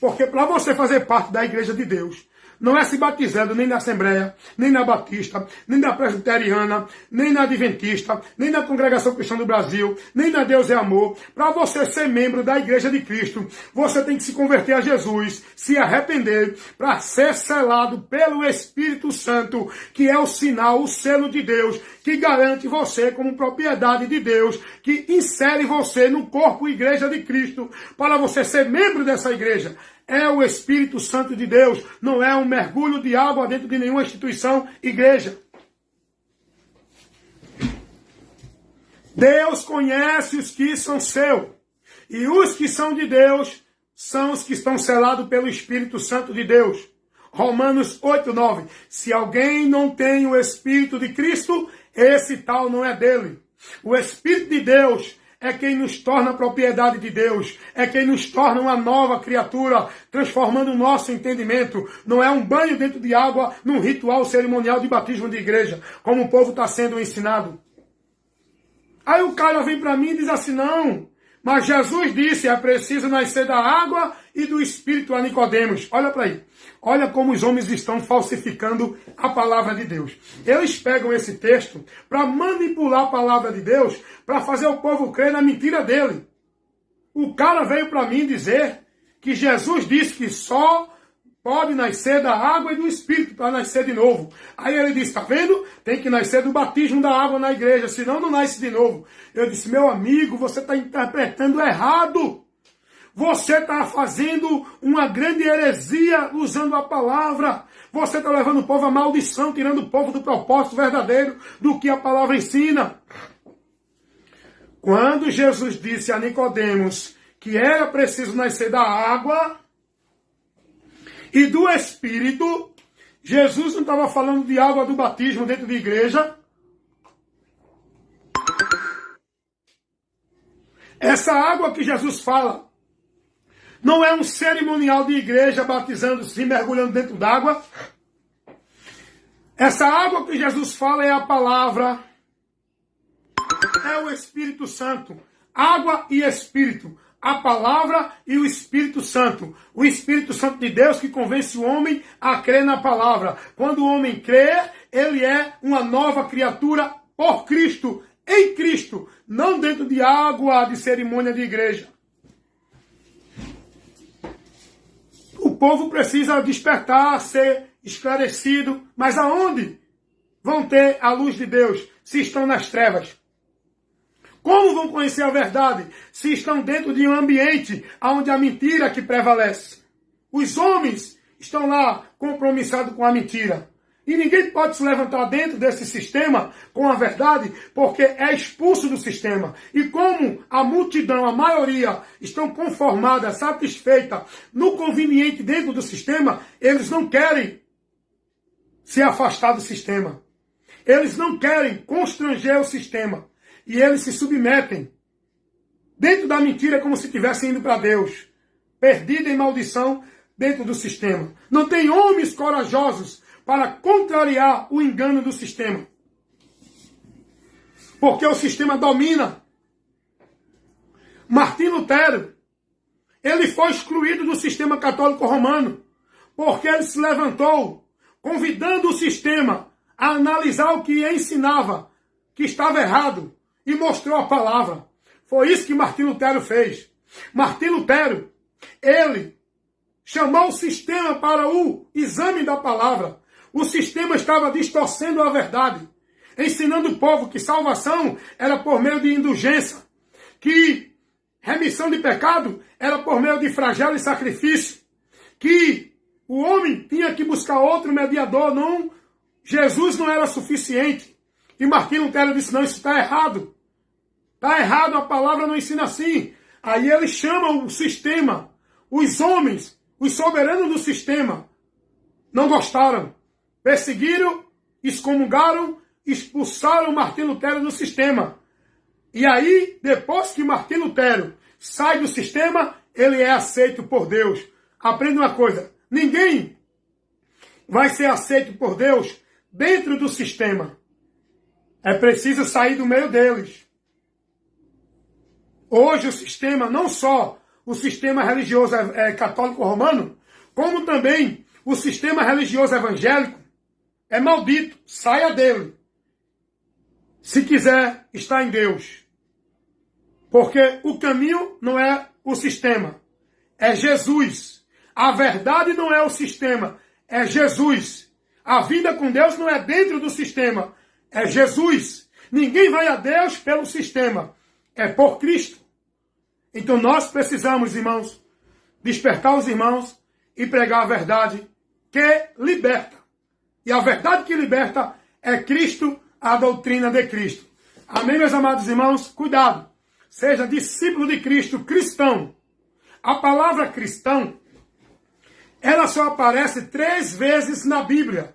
Porque para você fazer parte da igreja de Deus, não é se batizando nem na Assembleia, nem na Batista, nem na Presbiteriana, nem na Adventista, nem na Congregação Cristã do Brasil, nem na Deus é Amor. Para você ser membro da Igreja de Cristo, você tem que se converter a Jesus, se arrepender, para ser selado pelo Espírito Santo, que é o sinal, o selo de Deus, que garante você como propriedade de Deus, que insere você no corpo Igreja de Cristo, para você ser membro dessa igreja. É o Espírito Santo de Deus, não é um mergulho de água dentro de nenhuma instituição, igreja. Deus conhece os que são seus, e os que são de Deus são os que estão selados pelo Espírito Santo de Deus. Romanos 8:9. Se alguém não tem o Espírito de Cristo, esse tal não é dele. O Espírito de Deus é quem nos torna propriedade de Deus, é quem nos torna uma nova criatura, transformando o nosso entendimento. Não é um banho dentro de água num ritual cerimonial de batismo de igreja, como o povo está sendo ensinado. Aí o cara vem para mim e diz assim, não, mas Jesus disse, é preciso nascer da água e do Espírito a Nicodemos. Olha para aí. Olha como os homens estão falsificando a palavra de Deus. Eles pegam esse texto para manipular a palavra de Deus, para fazer o povo crer na mentira dele. O cara veio para mim dizer que Jesus disse que só pode nascer da água e do Espírito para nascer de novo. Aí ele disse, está vendo? Tem que nascer do batismo da água na igreja, senão não nasce de novo. Eu disse, meu amigo, você está interpretando errado. Você está fazendo uma grande heresia usando a palavra. Você está levando o povo à maldição, tirando o povo do propósito verdadeiro do que a palavra ensina. Quando Jesus disse a Nicodemos que era preciso nascer da água e do Espírito, Jesus não estava falando de água do batismo dentro de igreja. Essa água que Jesus fala não é um cerimonial de igreja batizando-se e mergulhando dentro d'água. Essa água que Jesus fala é a palavra, é o Espírito Santo. Água e Espírito. A palavra e o Espírito Santo. O Espírito Santo de Deus que convence o homem a crer na palavra. Quando o homem crê, ele é uma nova criatura por Cristo, em Cristo, não dentro de água de cerimônia de igreja. O povo precisa despertar, ser esclarecido, mas aonde vão ter a luz de Deus se estão nas trevas? Como vão conhecer a verdade se estão dentro de um ambiente onde a mentira que prevalece? Os homens estão lá compromissados com a mentira. E ninguém pode se levantar dentro desse sistema com a verdade, porque é expulso do sistema. E como a multidão, a maioria, estão conformadas, satisfeitas no conveniente dentro do sistema, eles não querem se afastar do sistema. Eles não querem constranger o sistema. E eles se submetem dentro da mentira como se estivessem indo para Deus. Perdido em maldição dentro do sistema. Não tem homens corajosos para contrariar o engano do sistema. Porque o sistema domina. Martim Lutero, ele foi excluído do sistema católico romano, porque ele se levantou, convidando o sistema a analisar o que ensinava, que estava errado, e mostrou a palavra. Foi isso que Martim Lutero fez. Martim Lutero, ele chamou o sistema para o exame da palavra. O sistema estava distorcendo a verdade, ensinando o povo que salvação era por meio de indulgência, que remissão de pecado era por meio de flagelo e sacrifício, que o homem tinha que buscar outro mediador, não, Jesus não era suficiente. E Martim Lutero disse, não, isso está errado. Está errado, a palavra não ensina assim. Aí ele chama o sistema, os homens, os soberanos do sistema, não gostaram. Perseguiram, excomungaram, expulsaram Martim Lutero do sistema. E aí, depois que Martim Lutero sai do sistema, ele é aceito por Deus. Aprenda uma coisa, ninguém vai ser aceito por Deus dentro do sistema. É preciso sair do meio deles. Hoje o sistema, não só o sistema religioso católico romano, como também o sistema religioso evangélico, é maldito, saia dele. Se quiser estar em Deus. Porque o caminho não é o sistema, é Jesus. A verdade não é o sistema, é Jesus. A vida com Deus não é dentro do sistema, é Jesus. Ninguém vai a Deus pelo sistema, é por Cristo. Então nós precisamos, irmãos, despertar os irmãos e pregar a verdade que liberta. E a verdade que liberta é Cristo, a doutrina de Cristo. Amém, meus amados irmãos? Cuidado. Seja discípulo de Cristo, cristão. A palavra cristão, ela só aparece 3 vezes na Bíblia.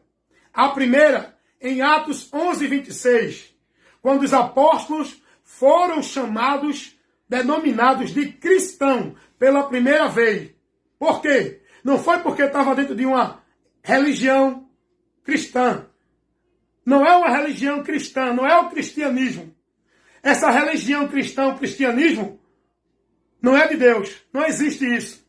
A primeira, em Atos 11:26, quando os apóstolos foram chamados, denominados de cristão, pela primeira vez. Por quê? Não foi porque estava dentro de uma religião cristã. Não é uma religião cristã, não é o cristianismo. Essa religião cristã, o cristianismo, não é de Deus. Não existe isso.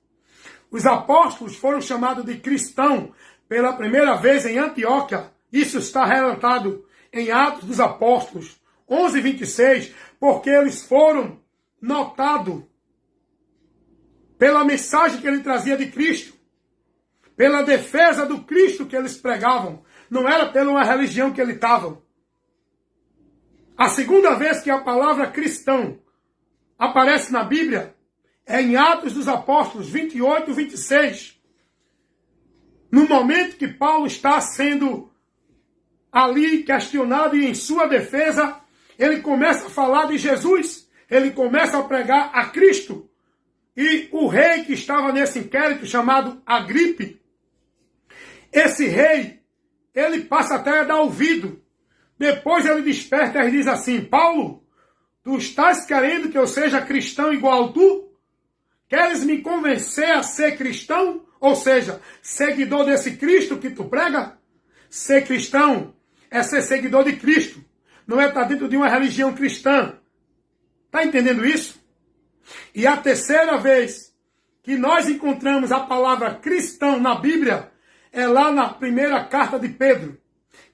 Os apóstolos foram chamados de cristão pela primeira vez em Antioquia. Isso está relatado em Atos dos Apóstolos 11:26, porque eles foram notados pela mensagem que ele trazia de Cristo, pela defesa do Cristo que eles pregavam. Não era pela uma religião que eles estavam. A segunda vez que a palavra cristão aparece na Bíblia é em Atos dos Apóstolos 28:26. No momento que Paulo está sendo ali questionado e em sua defesa, ele começa a falar de Jesus. Ele começa a pregar a Cristo. E o rei que estava nesse inquérito, chamado Agripe, esse rei, ele passa até a dar ouvido. Depois ele desperta e diz assim: Paulo, tu estás querendo que eu seja cristão igual tu? Queres me convencer a ser cristão? Ou seja, seguidor desse Cristo que tu prega? Ser cristão é ser seguidor de Cristo. Não é estar dentro de uma religião cristã. Está entendendo isso? E a terceira vez que nós encontramos a palavra cristão na Bíblia é lá na primeira carta de Pedro.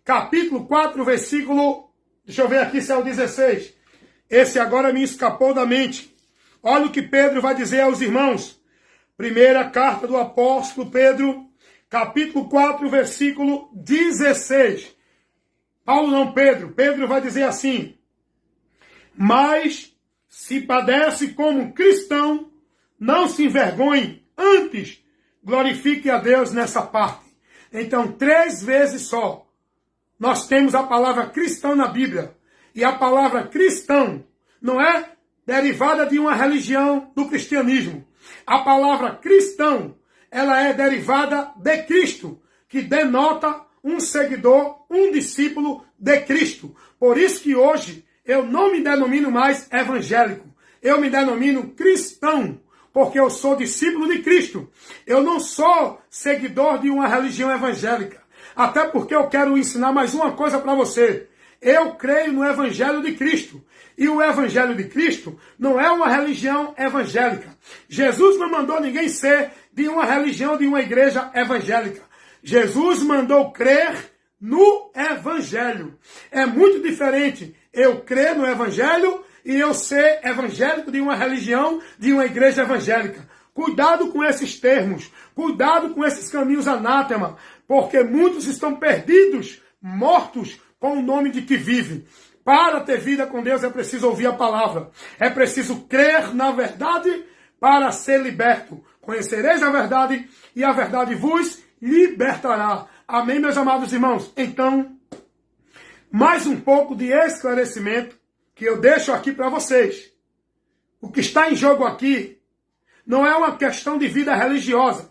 Capítulo 4, versículo... Deixa eu ver aqui se é o 16. Esse agora me escapou da mente. Olha o que Pedro vai dizer aos irmãos. Primeira carta do apóstolo Pedro, capítulo 4, versículo 16. Paulo não, Pedro. Pedro vai dizer assim: mas se padece como cristão, não se envergonhe, antes glorifique a Deus nessa parte. Então, 3 vezes só, nós temos a palavra cristão na Bíblia. E a palavra cristão não é derivada de uma religião do cristianismo. A palavra cristão, ela é derivada de Cristo, que denota um seguidor, um discípulo de Cristo. Por isso que hoje eu não me denomino mais evangélico. Eu me denomino cristão, porque eu sou discípulo de Cristo. Eu não sou seguidor de uma religião evangélica. Até porque eu quero ensinar mais uma coisa para você. Eu creio no Evangelho de Cristo. E o Evangelho de Cristo não é uma religião evangélica. Jesus não mandou ninguém ser de uma religião, de uma igreja evangélica. Jesus mandou crer no Evangelho. É muito diferente eu crer no Evangelho e eu ser evangélico de uma religião, de uma igreja evangélica. Cuidado com esses termos. Cuidado com esses caminhos anátema. Porque muitos estão perdidos, mortos, com o nome de que vive. Para ter vida com Deus é preciso ouvir a palavra. É preciso crer na verdade para ser liberto. Conhecereis a verdade e a verdade vos libertará. Amém, meus amados irmãos? Então, mais um pouco de esclarecimento que eu deixo aqui para vocês. O que está em jogo aqui não é uma questão de vida religiosa,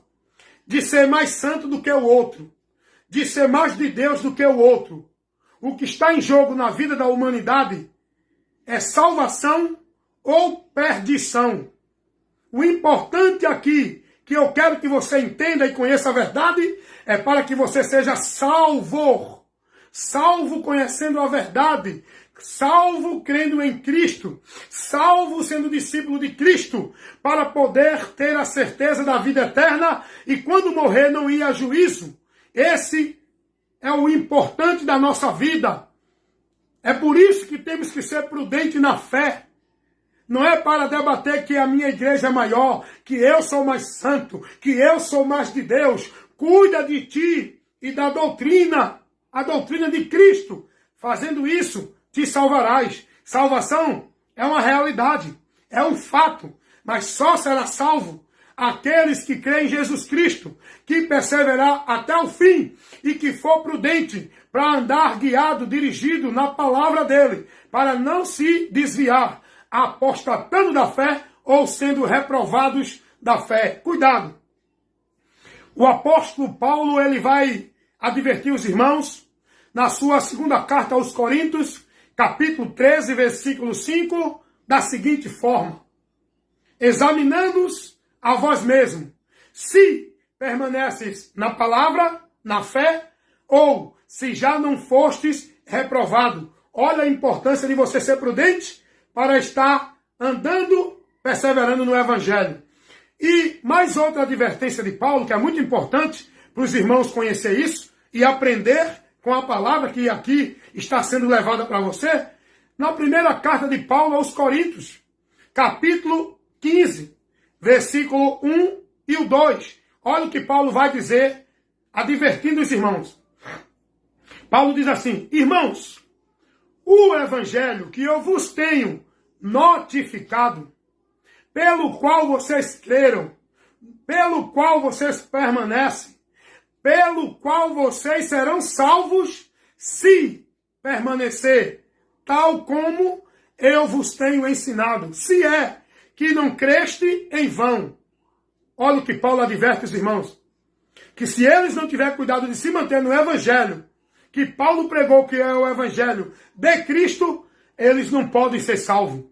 de ser mais santo do que o outro, de ser mais de Deus do que o outro. O que está em jogo na vida da humanidade é salvação ou perdição. O importante aqui, que eu quero que você entenda e conheça a verdade, é para que você seja salvo. Salvo conhecendo a verdade. salvo crendo em Cristo, salvo sendo discípulo de Cristo, para poder ter a certeza da vida eterna e quando morrer não ir a juízo. Esse é o importante da nossa vida. É por isso que temos que ser prudentes na fé. Não é para debater que a minha igreja é maior, que eu sou mais santo, que eu sou mais de Deus. Cuida de ti e da doutrina, a doutrina de Cristo. Fazendo isso, te salvarás. Salvação é uma realidade, é um fato, mas só será salvo aqueles que creem em Jesus Cristo, que perseverar até o fim e que for prudente para andar guiado, dirigido na palavra dele, para não se desviar, apostatando da fé ou sendo reprovados da fé. Cuidado! O apóstolo Paulo, ele vai advertir os irmãos na sua segunda carta aos Coríntios, capítulo 13, versículo 5, da seguinte forma: examinando-os a vós mesmos, se permaneces na palavra, na fé, ou se já não fostes reprovado. Olha a importância de você ser prudente para estar andando, perseverando no Evangelho. E mais outra advertência de Paulo, que é muito importante para os irmãos conhecer isso e aprender com a palavra que aqui está sendo levada para você, na primeira carta de Paulo aos Coríntios, capítulo 15, versículo 1 e o 2. Olha o que Paulo vai dizer, advertindo os irmãos. Paulo diz assim: irmãos, o evangelho que eu vos tenho notificado, pelo qual vocês creram, pelo qual vocês permanecem, pelo qual vocês serão salvos, se permanecer, tal como eu vos tenho ensinado. Se é que não creste em vão. Olha o que Paulo adverte os irmãos. Que se eles não tiverem cuidado de se manter no evangelho, que Paulo pregou, que é o evangelho de Cristo, eles não podem ser salvos.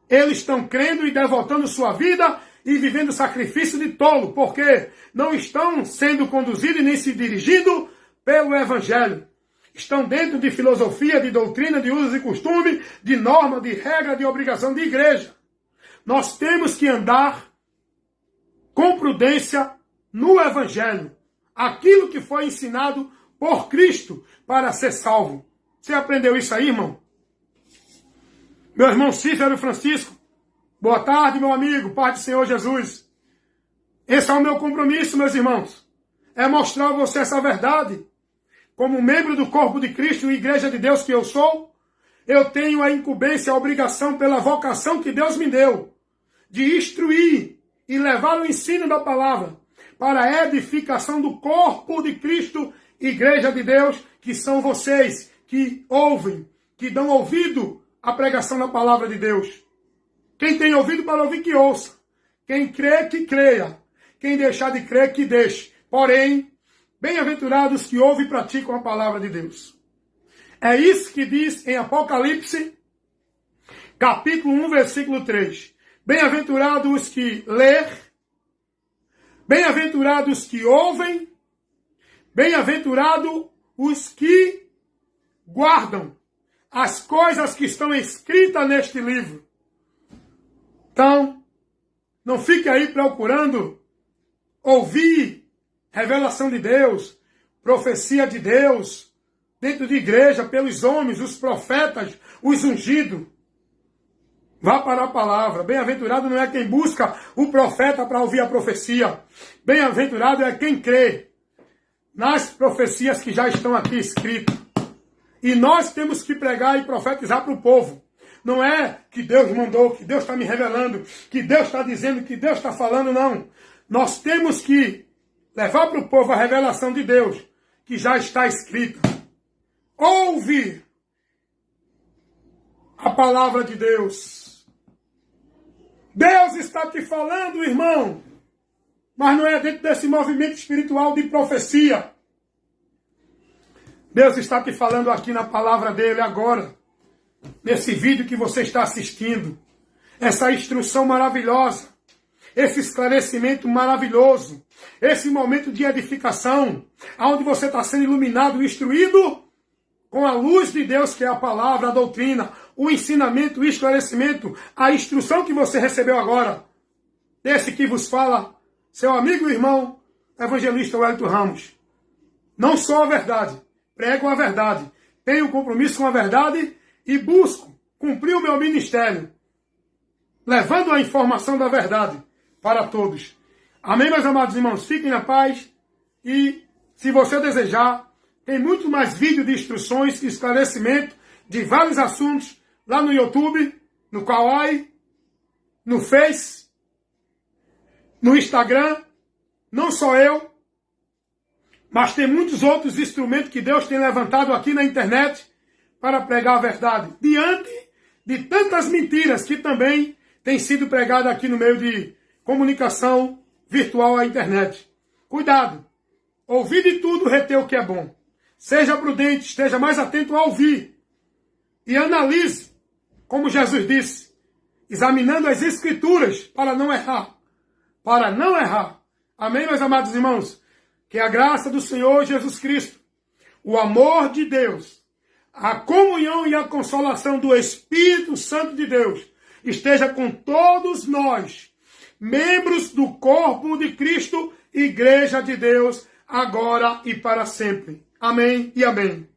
Eles estão crendo e devotando sua vida e vivendo sacrifício de tolo, porque não estão sendo conduzidos nem se dirigindo pelo evangelho. Estão dentro de filosofia, de doutrina, de usos e costume, de norma, de regra, de obrigação de igreja. Nós temos que andar com prudência no evangelho. Aquilo que foi ensinado por Cristo para ser salvo. Você aprendeu isso aí, irmão? Meu irmão Cícero Francisco, boa tarde, meu amigo, Pai do Senhor Jesus. Esse é o meu compromisso, meus irmãos. É mostrar a você essa verdade. Como membro do corpo de Cristo e igreja de Deus que eu sou, eu tenho a incumbência, a obrigação pela vocação que Deus me deu, de instruir e levar o ensino da palavra para a edificação do corpo de Cristo, igreja de Deus, que são vocês que ouvem, que dão ouvido à pregação da palavra de Deus. Quem tem ouvido para ouvir, que ouça. Quem crê, que creia. Quem deixar de crer, que deixe. Porém, bem-aventurados que ouvem e praticam a palavra de Deus. É isso que diz em Apocalipse, capítulo 1, versículo 3. Bem-aventurados os que lêem, bem-aventurados os que ouvem, bem-aventurados os que guardam as coisas que estão escritas neste livro. Então, não fique aí procurando ouvir revelação de Deus, profecia de Deus, dentro de igreja, pelos homens, os profetas, os ungidos. Vá para a palavra. Bem-aventurado não é quem busca o profeta para ouvir a profecia. Bem-aventurado é quem crê nas profecias que já estão aqui escritas. E nós temos que pregar e profetizar para o povo. Não é que Deus mandou, que Deus está me revelando, que Deus está dizendo, que Deus está falando, não. Nós temos que levar para o povo a revelação de Deus, que já está escrita. Ouve a palavra de Deus. Deus está te falando, irmão, mas não é dentro desse movimento espiritual de profecia. Deus está te falando aqui na palavra dele agora, nesse vídeo que você está assistindo. Essa instrução maravilhosa, esse esclarecimento maravilhoso, esse momento de edificação, onde você está sendo iluminado, instruído com a luz de Deus, que é a palavra, a doutrina, o ensinamento, o esclarecimento, a instrução que você recebeu agora, desse que vos fala, seu amigo e irmão, evangelista Wellington Ramos. Não sou a verdade, prego a verdade, tenho compromisso com a verdade e busco cumprir o meu ministério, levando a informação da verdade para todos. Amém, meus amados irmãos? Fiquem na paz e, se você desejar, tem muito mais vídeo de instruções e esclarecimento de vários assuntos lá no YouTube, no Kawaii, no Face, no Instagram. Não só eu, mas tem muitos outros instrumentos que Deus tem levantado aqui na internet para pregar a verdade, diante de tantas mentiras que também têm sido pregadas aqui no meio de comunicação virtual à internet. Cuidado! Ouvir de tudo, reter o que é bom. Seja prudente, esteja mais atento a ouvir. E analise, como Jesus disse, examinando as Escrituras para não errar. Para não errar. Amém, meus amados irmãos? Que a graça do Senhor Jesus Cristo, o amor de Deus, a comunhão e a consolação do Espírito Santo de Deus esteja com todos nós, membros do corpo de Cristo, Igreja de Deus, agora e para sempre. Amém e amém.